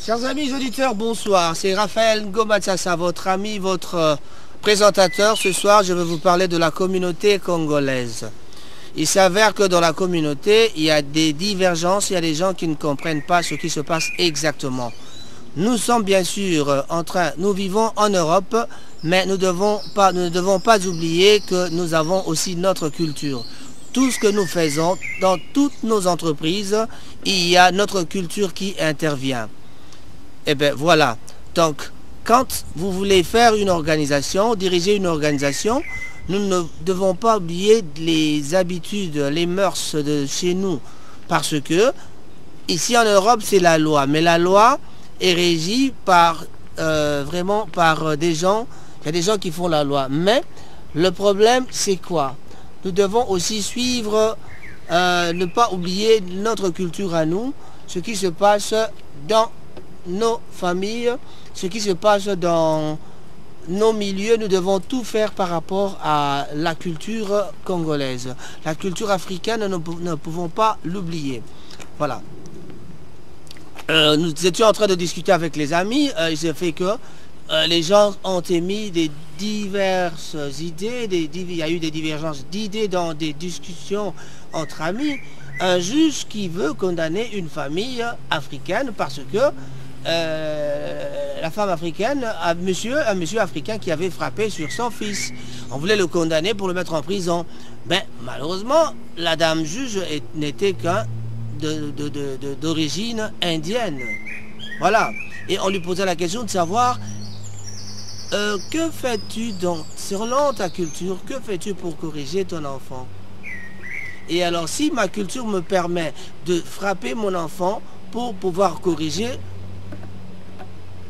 Chers amis auditeurs, bonsoir. C'est Raphaël Ngomatsassa, votre ami, votre présentateur. Ce soir, je vais vous parler de la communauté congolaise. Il s'avère que dans la communauté, il y a des divergences, il y a des gens qui ne comprennent pas ce qui se passe exactement. Nous sommes bien sûr nous vivons en Europe, mais nous ne devons pas oublier que nous avons aussi notre culture. Tout ce que nous faisons, dans toutes nos entreprises, il y a notre culture qui intervient. Et bien voilà, donc quand vous voulez faire une organisation, diriger une organisation, nous ne devons pas oublier les habitudes, les mœurs de chez nous. Parce que ici en Europe c'est la loi, mais la loi est régie par vraiment par des gens, il y a des gens qui font la loi. Mais le problème c'est quoi? Nous devons aussi suivre, ne pas oublier notre culture à nous, ce qui se passe dans nos familles, ce qui se passe dans nos milieux. Nous devons tout faire par rapport à la culture congolaise. La culture africaine, nous ne pouvons pas l'oublier. Voilà. Nous étions en train de discuter avec les amis. Il s'est fait que les gens ont émis des diverses idées, il y a eu des divergences d'idées dans des discussions entre amis. Un juge qui veut condamner une famille africaine parce que la femme africaine, un monsieur africain qui avait frappé sur son fils. On voulait le condamner pour le mettre en prison. Mais malheureusement, la dame juge n'était qu'un d'origine indienne. Voilà. Et on lui posait la question de savoir que fais-tu selon ta culture, que fais-tu pour corriger ton enfant? Et alors, si ma culture me permet de frapper mon enfant pour pouvoir corriger,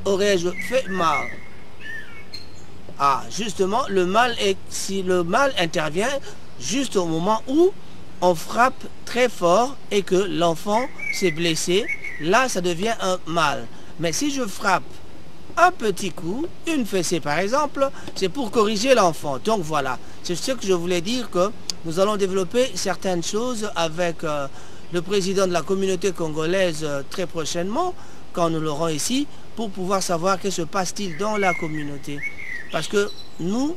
aurais-je fait mal? Ah, justement, si le mal intervient juste au moment où on frappe très fort et que l'enfant s'est blessé, là, ça devient un mal. Mais si je frappe un petit coup, une fessée par exemple, c'est pour corriger l'enfant. Donc voilà, c'est ce que je voulais dire, que nous allons développer certaines choses avec le président de la communauté congolaise très prochainement, quand nous l'aurons ici, pour pouvoir savoir que se passe-t-il dans la communauté. Parce que nous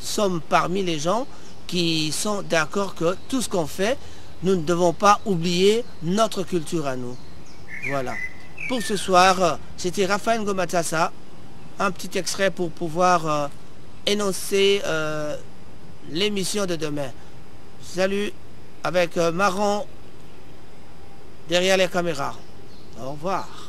sommes parmi les gens qui sont d'accord que tout ce qu'on fait, nous ne devons pas oublier notre culture à nous. Voilà. Pour ce soir, c'était Raphaël Ngomatsassa, un petit extrait pour pouvoir énoncer l'émission de demain. Salut, avec Marron derrière les caméras. Au revoir.